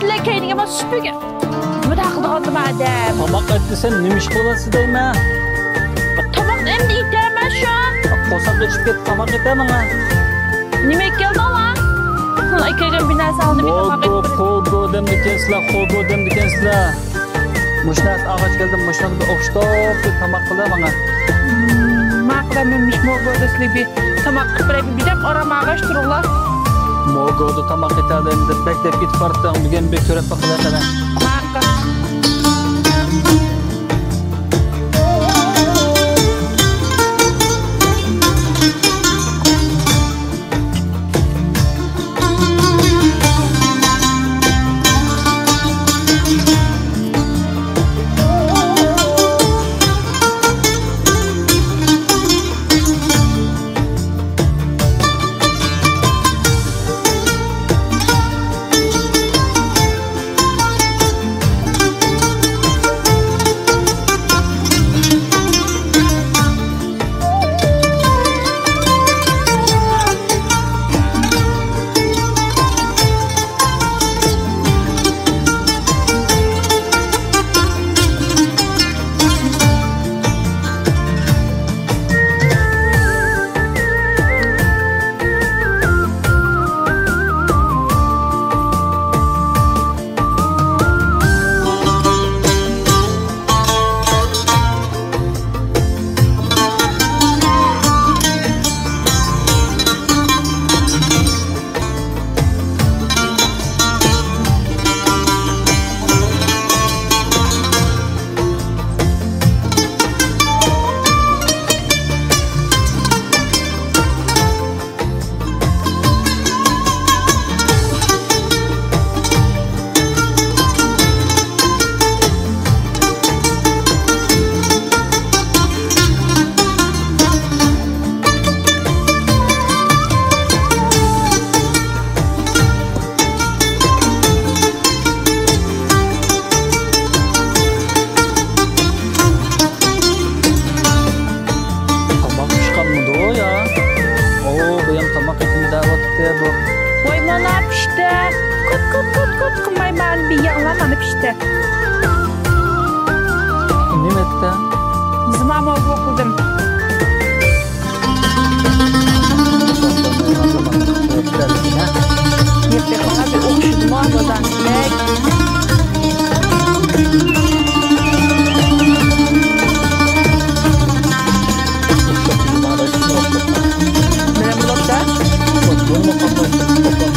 Şile keyinge ama süpüge. Bu da akılda kaldım adam. Tamak etdisen nima ish qilyapsiz deyman. Tamam endi itaman şu an. Qo'saq ichib ket, tamak etaman. Nima keldi lan? Aykagan bir narsa aldı bir tamak etdim. Qo'go demdikensizlar, qo'go demdikensizlar. Mushnas ağaç geldim, mushnas bir o'xshtop deb tamak qildi menga. Maqlamemiş mo'g'odasli bir tamak qilib bir deb orama ağaç tururlar. Mo'g'oda tamak etadi endi beklab ketib boribdi, bugun bek ko'rib qiladi. Maqqa. Oy mana pişti. Kut kılmay ben bir yağlamanı pişti. Nima etdi? Zımam oldu okudum. Yeter ona bir okşudum ağladan. Benim blokta? Bunu kapatın.